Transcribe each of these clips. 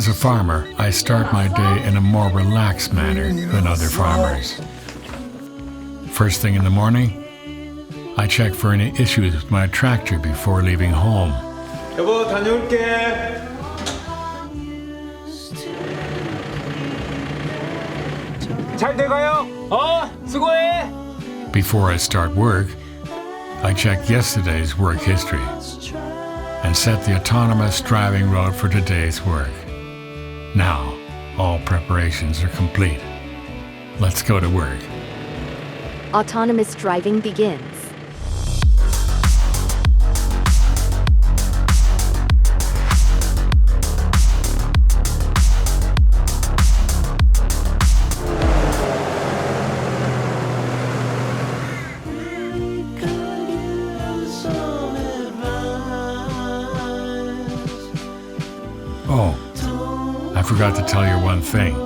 As a farmer, I start my day in a more relaxed manner than other farmers. First thing in the morning, I check for any issues with my tractor before leaving home. 여보, 다녀올게. 잘 돼가요? 수고해. Before I start work, I check yesterday's work history and set the autonomous driving route for today's work. Now, all preparations are complete. Let's go to work. Autonomous driving begins. Oh, I forgot to tell you one thing.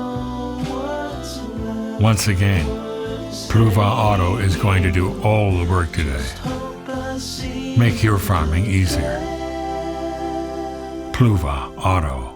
Once again, Pluva Auto is going to do all the work today. Make your farming easier. Pluva Auto.